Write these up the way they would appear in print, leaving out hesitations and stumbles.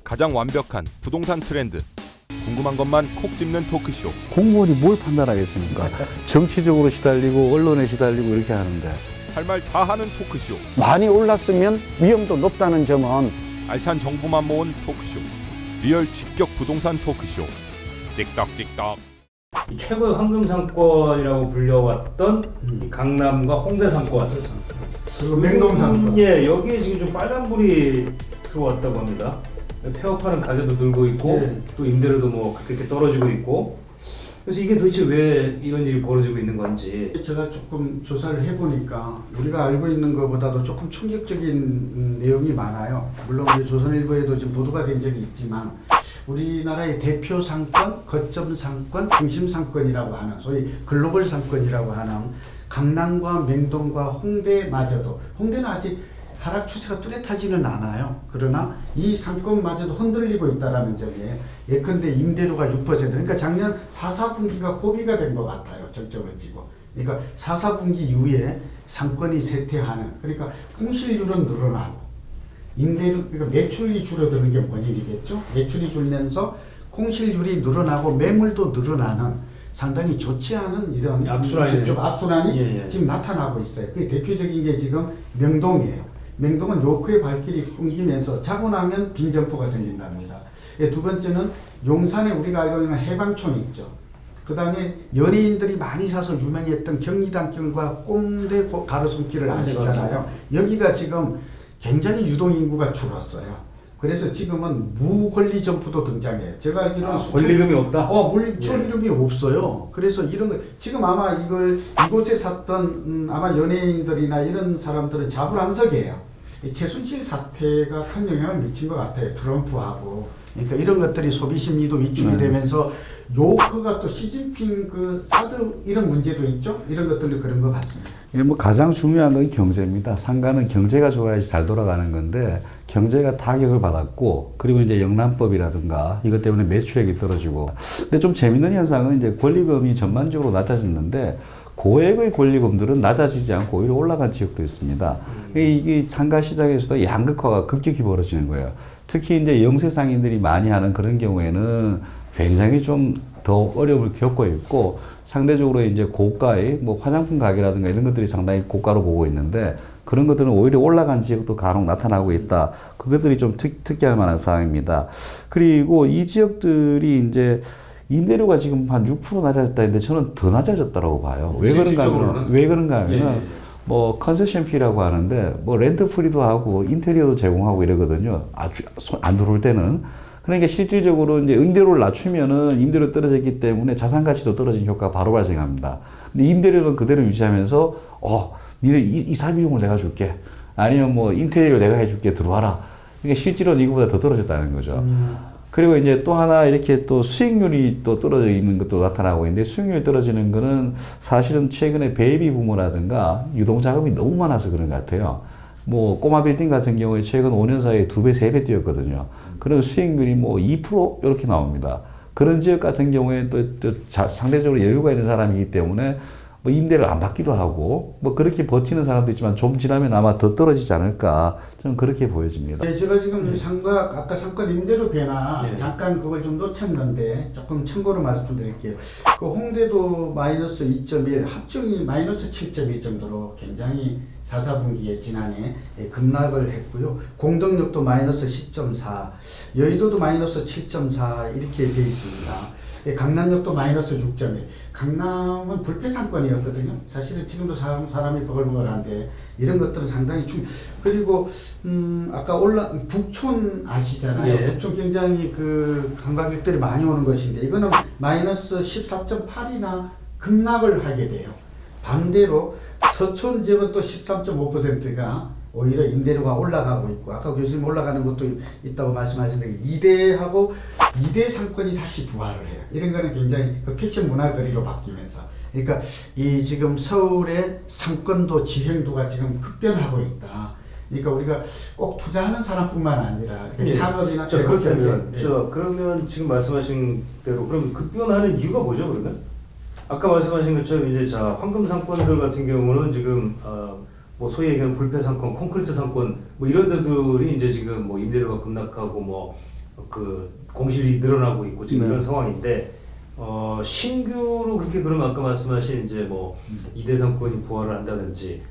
가장 완벽한 부동산 트렌드. 궁금한 것만 콕 집는 토크쇼. 공무원이 뭘 판단하겠습니까? 정치적으로 시달리고 언론에 시달리고 이렇게 하는데 할 말 다 하는 토크쇼. 많이 올랐으면 위험도 높다는 점은 알찬 정보만 모은 토크쇼. 리얼 직격 부동산 토크쇼. 찍덕찍덕. 최고의 황금 상권이라고 불려왔던 이 강남과 홍대 상권 그리고 맹동 상권. 예, 여기에 지금 좀 빨간불이 들어왔다고 합니다. 폐업하는 가게도 늘고 있고 예. 또 임대료도 뭐 그렇게 떨어지고 있고. 그래서 이게 도대체 왜 이런 일이 벌어지고 있는 건지. 제가 조금 조사를 해보니까 우리가 알고 있는 것보다도 조금 충격적인 내용이 많아요. 물론 우리 조선일보에도 지금 보도가 된 적이 있지만 우리나라의 대표 상권, 거점 상권, 중심 상권이라고 하는 소위 글로벌 상권이라고 하는 강남과 맹동과 홍대마저도, 홍대는 아직 하락 추세가 뚜렷하지는 않아요. 그러나 이 상권마저도 흔들리고 있다는 점에 예컨대 임대료가 6%, 그러니까 작년 4, 4분기가 고비가 된 것 같아요. 정점을 찍고. 그러니까 4, 4분기 이후에 상권이 쇠퇴하는, 그러니까 공실률은 늘어나고 임대료, 그러니까 매출이 줄어드는 게 원인이겠죠. 매출이 줄면서 공실률이 늘어나고 매물도 늘어나는 상당히 좋지 않은 이런 악순환이 예. 지금 나타나고 있어요. 그 대표적인 게 지금 명동이에요. 명동은 요크의 발길이 끊기면서 자고 나면 빈점포가 생긴답니다. 두 번째는 용산에 우리가 알고 있는 해방촌 있죠. 그 다음에 연예인들이 많이 사서 유명했던 경리단길과 꽁대 가로수길을 아시잖아요. 여기가 지금 굉장히 유동인구가 줄었어요. 그래서 지금은 무권리 점포도 등장해요. 제가 알기로는 권리금이 없다? 권리금이 없어요. 그래서 이런 거 지금 아마 이곳에 샀던 아마 연예인들이나 이런 사람들은 자불안석이에요. 이 최순실 사태가 큰 영향을 미친 것 같아요. 트럼프하고. 그러니까 이런 것들이 소비 심리도 위축이 되면서 요크가 또 시진핑 그 사드 이런 문제도 있죠. 이런 것들도 그런 것 같습니다. 이게 뭐 가장 중요한 건 경제입니다. 상가는 경제가 좋아야지 잘 돌아가는 건데 경제가 타격을 받았고, 그리고 이제 영란법이라든가 이것 때문에 매출액이 떨어지고. 근데 좀 재밌는 현상은 이제 권리금이 전반적으로 낮아졌는데 고액의 권리금들은 낮아지지 않고 오히려 올라간 지역도 있습니다. 이게 상가 시장에서도 양극화가 급격히 벌어지는 거예요. 특히 이제 영세 상인들이 많이 하는 그런 경우에는 굉장히 좀 더 어려움을 겪고 있고, 상대적으로 이제 고가의 뭐 화장품 가게라든가 이런 것들이 상당히 고가로 보고 있는데, 그런 것들은 오히려 올라간 지역도 간혹 나타나고 있다. 그것들이 좀 특이할 만한 상황입니다. 그리고 이 지역들이 이제 임대료가 지금 한 6% 낮아졌다 했는데 저는 더 낮아졌다고 봐요. 왜 그런가 하면은 뭐 컨세션 피라고 하는데 뭐 렌트 프리도 하고 인테리어도 제공하고 이러거든요. 아주 안 들어올 때는. 그러니까 실질적으로 이제 임대료를 낮추면은 임대료 떨어졌기 때문에 자산 가치도 떨어진 효과가 바로 발생합니다. 근데 임대료는 그대로 유지하면서 니네 이사 비용을 내가 줄게. 아니면 뭐 인테리어 내가 해줄게. 들어와라. 그러니까 실제로는 이거보다 더 떨어졌다는 거죠. 그리고 이제 또 하나 이렇게 또 수익률이 또 떨어져 있는 것도 나타나고 있는데, 수익률이 떨어지는 거는 사실은 최근에 베이비 부모라든가 유동자금이 너무 많아서 그런 것 같아요. 뭐 꼬마 빌딩 같은 경우에 최근 5년 사이에 2배, 3배 뛰었거든요. 그런 수익률이 뭐 2% 이렇게 나옵니다. 그런 지역 같은 경우에 또 상대적으로 여유가 있는 사람이기 때문에 뭐 임대를 안 받기도 하고 뭐 그렇게 버티는 사람도 있지만 좀 지나면 아마 더 떨어지지 않을까, 저는 그렇게 보여집니다. 네, 제가 지금 아까 상권 임대료 변화 잠깐 그걸 좀 놓쳤는데 조금 참고로 말씀드릴게요. 그 홍대도 마이너스 2.1, 합정이 마이너스 7.2 정도로 굉장히 4, 4분기에 지난해 급락을 했고요. 공덕역도 마이너스 10.4, 여의도도 마이너스 7.4 이렇게 돼 있습니다. 강남역도 마이너스 6.1. 강남은 불패 상권이었거든요. 사실은 지금도 사람이 버글버글한데 이런 것들은 상당히 그리고 아까 북촌 아시잖아요. 북촌 굉장히 그 관광객들이 많이 오는 것인데 이거는 마이너스 14.8이나 급락을 하게 돼요. 반대로 서촌 지역은 또 13.5%가 오히려 임대료가 올라가고 있고, 아까 교수님 올라가는 것도 있다고 말씀하셨는데 이대 상권이 다시 부활을 해요. 이런 거는 굉장히 그 패션 문화거리로 바뀌면서, 그러니까 이 지금 서울의 상권도 지형도가 지금 급변하고 있다. 그러니까 우리가 꼭 투자하는 사람뿐만 아니라 산업이나 그러면 지금 말씀하신 대로 그럼 급변하는 이유가 뭐죠? 그러면 아까 말씀하신 것처럼 이제 황금 상권들 같은 경우는 지금 뭐 소위 얘기하는 불패 상권, 콘크리트 상권 뭐 이런 데들이 이제 지금 뭐 임대료가 급락하고 뭐 그 공실이 늘어나고 있고 지금 네. 이런 상황인데 신규로 그렇게 그러면 아까 말씀하신 이제 뭐 이대 상권이 부활을 한다든지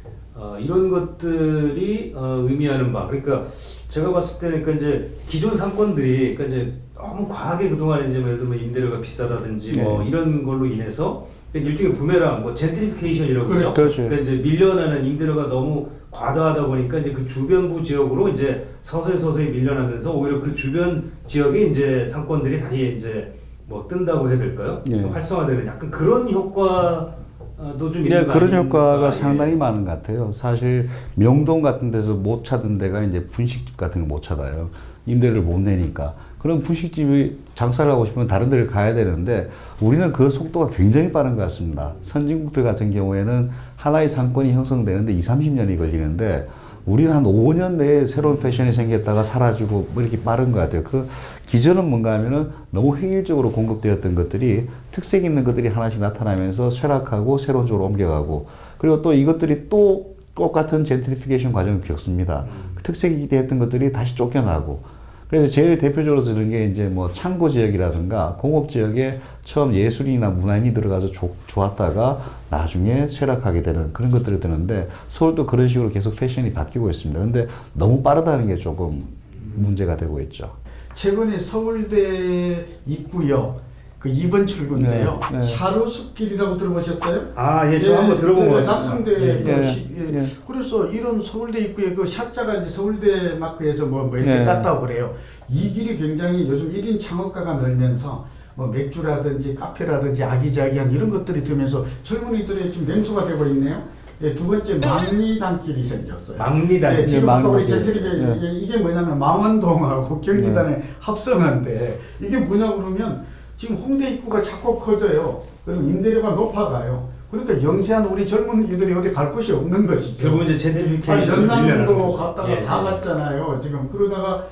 이런 것들이 의미하는 바 그러니까 제가 봤을 때는 그러니까 이제 기존 상권들이 그러니까 이제 너무 과하게 그동안 이제 예를 들면 임대료가 비싸다든지 뭐 네. 이런 걸로 인해서 일종의 부메랑 뭐 젠트리피케이션이라고 그러죠. 그렇죠. 그러니까 이제 밀려나는 임대료가 너무 과다하다 보니까 이제 그 주변부 지역으로 이제 서서히 밀려나면서 오히려 그 주변 지역에 이제 상권들이 다시 이제 뭐 뜬다고 해야 될까요? 예. 활성화되는 약간 그런 효과도 좀 네, 있는 거 그런 아닙니까? 효과가 예. 상당히 많은 것 같아요. 사실 명동 같은 데서 못 찾은 데가 이제 분식집 같은 거 못 찾아요. 임대를 못 내니까. 그럼 분식집이 장사를 하고 싶으면 다른 데를 가야 되는데 우리는 그 속도가 굉장히 빠른 것 같습니다. 선진국들 같은 경우에는 하나의 상권이 형성되는데 20-30년이 걸리는데 우리는 한 5년 내에 새로운 패션이 생겼다가 사라지고 뭐 이렇게 빠른 것 같아요. 그 기전은 뭔가 하면은 너무 획일적으로 공급되었던 것들이 특색 있는 것들이 하나씩 나타나면서 쇠락하고 새로운 쪽으로 옮겨가고 그리고 또 이것들이 또 똑같은 젠트리피케이션 과정을 겪습니다. 그 특색이 되었던 것들이 다시 쫓겨나고 그래서 제일 대표적으로 드는 게 이제 뭐 창고 지역이라든가 공업 지역에 처음 예술이나 문화인이 들어가서 좋았다가 나중에 쇠락하게 되는 그런 것들이 드는데 서울도 그런 식으로 계속 패션이 바뀌고 있습니다. 근데 너무 빠르다는 게 조금 문제가 되고 있죠. 최근에 서울대 입구역 그 2번 출구인데요. 네, 네. 샤로숲길이라고 들어보셨어요? 아, 예, 저 한번 들어본 것 같습니다. 낙성대 예, 그 예, 예. 예. 그래서 이런 서울대 입구에 그 샷자가 이제 서울대 마크에서 뭐 이렇게 예. 땄다고 그래요. 이 길이 굉장히 요즘 1인 창업가가 늘면서 뭐 맥주라든지 카페라든지 아기자기한 이런 것들이 들면서 젊은이들의 좀 명소가 되고 있네요. 예, 두 번째 망리단길이 생겼어요. 망리단. 예, 지금 아까 우리 망리단. 제트리에 예. 이게 뭐냐면 망원동하고 경리단의 합성한데 이게 뭐냐 그러면 지금 홍대 입구가 자꾸 커져요. 그리고 임대료가 높아가요. 그러니까 영세한 우리 젊은이들이 어디 갈 곳이 없는 것이죠. 결국은 이제 젠트리피케이션을 연남도 갔다가 예. 다 갔잖아요. 지금 그러다가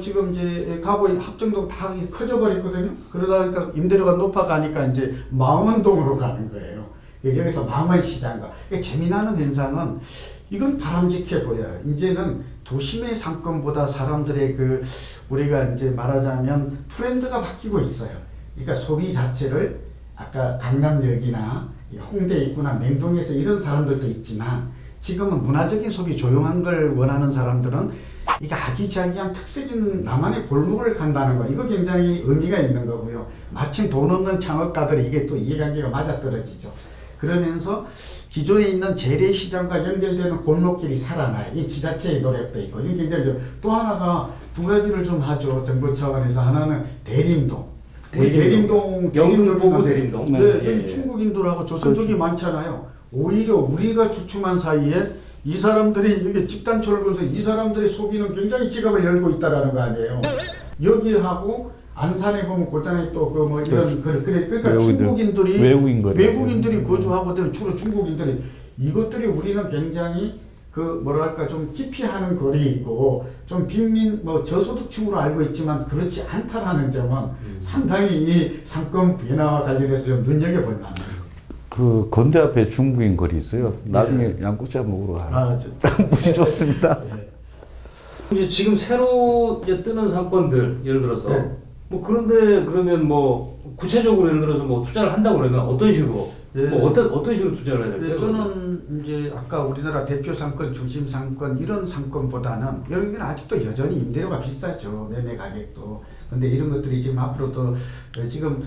지금 이제 가고 합정동 다 커져 버렸거든요. 그러다 보니까 임대료가 높아가니까 이제 망원동으로 가는 거예요. 여기서 망원시장가. 재미나는 현상은 이건 바람직해 보여요. 이제는 도심의 상권보다 사람들의 그 우리가 이제 말하자면 트렌드가 바뀌고 있어요. 그러니까 소비 자체를 아까 강남역이나 홍대 입구나 맹동에서 이런 사람들도 있지만 지금은 문화적인 소비 조용한 걸 원하는 사람들은 이게 아기자기한 특색 있는 나만의 골목을 간다는 거 이거 굉장히 의미가 있는 거고요. 마침 돈 없는 창업가들이 이게 또 이해관계가 맞아떨어지죠. 그러면서 기존에 있는 재래시장과 연결되는 골목길이 살아나요. 이 지자체의 노력도 있고 이게 굉장히 또 하나가 두 가지를 좀 하죠. 정부 차원에서 하나는 대림동. 영등포구 대림동. 네, 예, 여기 예. 중국인들하고 조선족이 많잖아요. 오히려 우리가 주춤한 사이에 이 사람들이 이게 집단처를 보면서 이 사람들의 소비는 굉장히 지갑을 열고 있다라는 거 아니에요. 여기하고 안산에 보면 고장에 또 그 뭐 이런 그러니까 중국인들이 외국인들이 거주하거든 주로 중국인들이 이것들이 우리는 굉장히 그 뭐랄까 좀 기피하는 거리이고 좀 빈민 뭐 저소득층으로 알고 있지만 그렇지 않다라는 점은 상당히 이 상권 변화와 관련해서 좀 눈여겨볼 만해요. 그 건대 앞에 중국인 거리 있어요. 나중에 양꼬치 먹으러 가요. 무지 좋습니다. 이제 지금 새로 이제 뜨는 상권들 예를 들어서 네. 뭐 그런데 그러면 뭐 구체적으로 예를 들어서 뭐 투자를 한다고 그러면 어떤 식으로 네. 뭐 어떤 식으로 투자를 해야 될까요? 저는 이제 아까 우리나라 대표 상권, 중심 상권 이런 상권보다는 여기는 아직도 여전히 임대료가 비싸죠. 매매 가격도. 근데 이런 것들이 지금 앞으로도 지금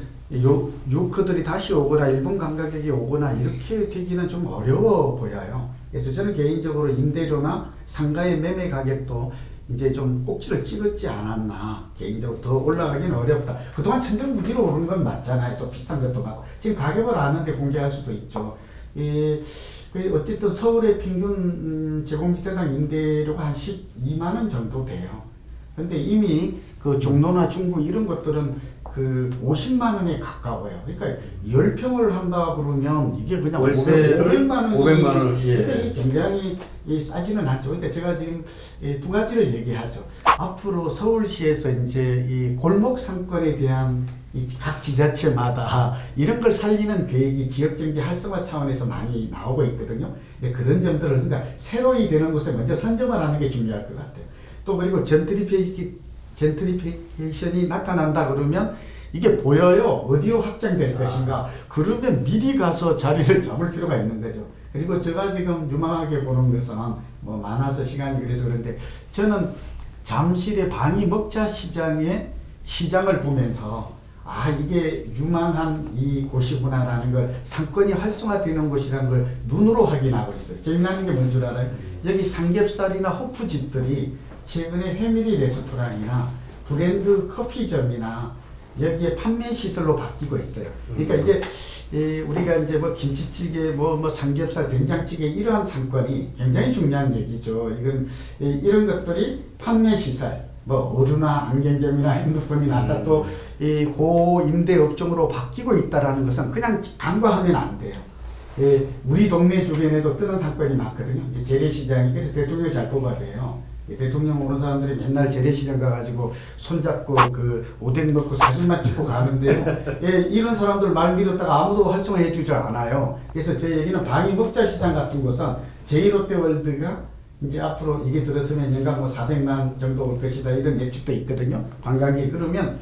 유커들이 다시 오거나 일본 관광객이 오거나 이렇게 되기는 좀 어려워 보여요. 그래서 저는 개인적으로 임대료나 상가의 매매 가격도 이제 좀 꼭지를 찍었지 않았나. 개인적으로 더 올라가기는 어렵다. 그동안 천정부지로 오른 건 맞잖아요. 또 비싼 것도 많고. 지금 가격을 아는데 공개할 수도 있죠. 어쨌든 서울의 평균 제곱미터당 임대료가 한 12만 원 정도 돼요. 근데 이미 그 종로나 중구 이런 것들은 그 50만 원에 가까워요. 그러니까 10평을 한다 그러면 이게 그냥 월세를 500만 원이 500만 원. 예. 그러니까 이게 굉장히 싸지는 않죠. 그러니까 제가 지금 두 가지를 얘기하죠. 앞으로 서울시에서 이제 이 골목 상권에 대한 이 각 지자체마다 이런 걸 살리는 계획이 지역경제 활성화 차원에서 많이 나오고 있거든요. 근데 그런 점들을 그러니까 새로이 되는 곳에 먼저 선점을 하는 게 중요할 것 같아요. 또 그리고 젠트리피케이션이 나타난다 그러면 이게 보여요. 어디로 확장될 것인가. 그러면 미리 가서 자리를 잡을 필요가 있는 거죠. 그리고 제가 지금 유망하게 보는 것은 뭐 많아서 시간이 그래서 그런데 저는 잠실의 방위 먹자 시장의 시장을 보면서 이게 유망한 이 곳이구나라는 걸 상권이 활성화되는 곳이라는 걸 눈으로 확인하고 있어요. 재미나는 게 뭔 줄 알아요? 여기 삼겹살이나 호프집들이 최근에 회밀리 레스토랑이나 브랜드 커피점이나 여기에 판매 시설로 바뀌고 있어요. 그러니까 이게 우리가 이제 뭐 김치찌개, 뭐 삼겹살, 된장찌개 이러한 상권이 굉장히 중요한 얘기죠. 이런 것들이 판매 시설, 뭐 의류나 안경점이나 핸드폰이나 아까 또 이 고임대 업종으로 바뀌고 있다라는 것은 그냥 간과하면 안 돼요. 우리 동네 주변에도 뜨는 상권이 많거든요. 이제 재래시장이 그래서 대통령이 잘 뽑아야 돼요. 대통령 오는 사람들이 맨날 재래시장 가가지고 손잡고 그 오뎅 넣고 사진만 찍고 가는데요. 이런 사람들 말 믿었다가 아무도 활성화해주지 않아요. 그래서 제 얘기는 방위 먹자 시장 같은 곳은 제1롯데월드가 이제 앞으로 이게 들어서면 연간 뭐 400만 정도 올 것이다 이런 예측도 있거든요. 관광객이 그러면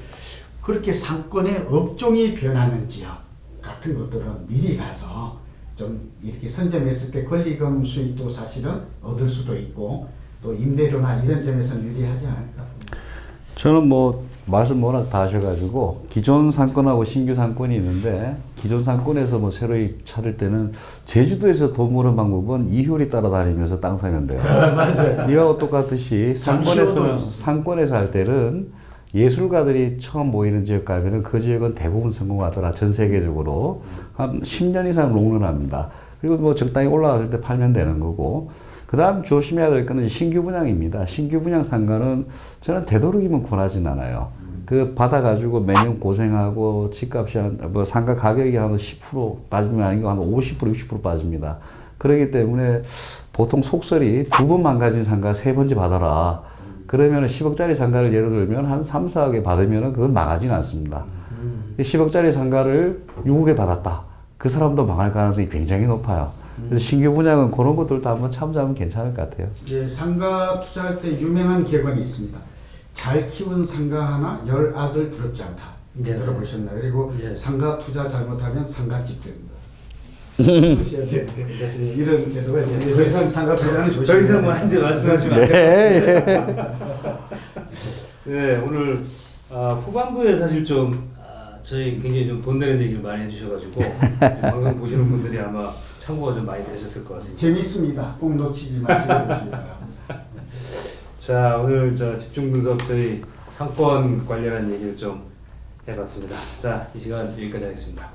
그렇게 상권의 업종이 변하는 지역 같은 것들은 미리 가서 좀 이렇게 선점했을 때 권리금 수익도 사실은 얻을 수도 있고 또 임대료나 이런 점에서는 유리하지 않을까 봅니다. 저는 뭐 말씀 워낙 다 하셔가지고 기존 상권하고 신규 상권이 있는데 기존 상권에서 뭐 새로 찾을 때는 제주도에서 돈 버는 방법은 이효리 따라다니면서 땅 사면 돼요. 맞아요. 이거하고 똑같듯이 상권에서 할 때는 예술가들이 처음 모이는 지역 가면은 그 지역은 대부분 성공하더라. 전 세계적으로 한 10년 이상 롱런합니다. 그리고 뭐 적당히 올라갔을 때 팔면 되는 거고. 그 다음 조심해야 될 거는 신규 분양입니다. 신규 분양 상가는 저는 되도록이면 권하진 않아요. 그 받아가지고 매년 고생하고 집값이 뭐 상가 가격이 한 10% 빠지면 아니고 한 50%, 60% 빠집니다. 그렇기 때문에 보통 속설이 2번 망가진 상가 3번째 받아라. 그러면 10억짜리 상가를 예를 들면 한 3, 4억에 받으면 그건 망하지는 않습니다. 10억짜리 상가를 6억에 받았다. 그 사람도 망할 가능성이 굉장히 높아요. 그래서 신규 분양은 그런 것들도 한번 참조하면 괜찮을 것 같아요. 상가 투자할 때 유명한 객언이 있습니다. 잘 키운 상가 하나, 10아들 부럽지 않다. 들어보셨나요? 그리고 상가 투자 잘못하면 상가집 됩니다. 조심해야 되는데 이런 제도가 더 이상 상가 투자는 조심. 더 이상 뭐 이제 말씀하시면 안 됩니다. 네, 오늘 후반부에 사실 좀 저희 굉장히 좀 돈 내는 얘기를 많이 해주셔가지고 방송 보시는 분들이 아마 참고가 좀 많이 되셨을 것 같습니다. 재밌습니다. 꼭 놓치지 마시고 보시기 자, 오늘 집중 분석 저희 상권 관련한 얘기를 좀 해봤습니다. 자, 이 시간 여기까지 하겠습니다.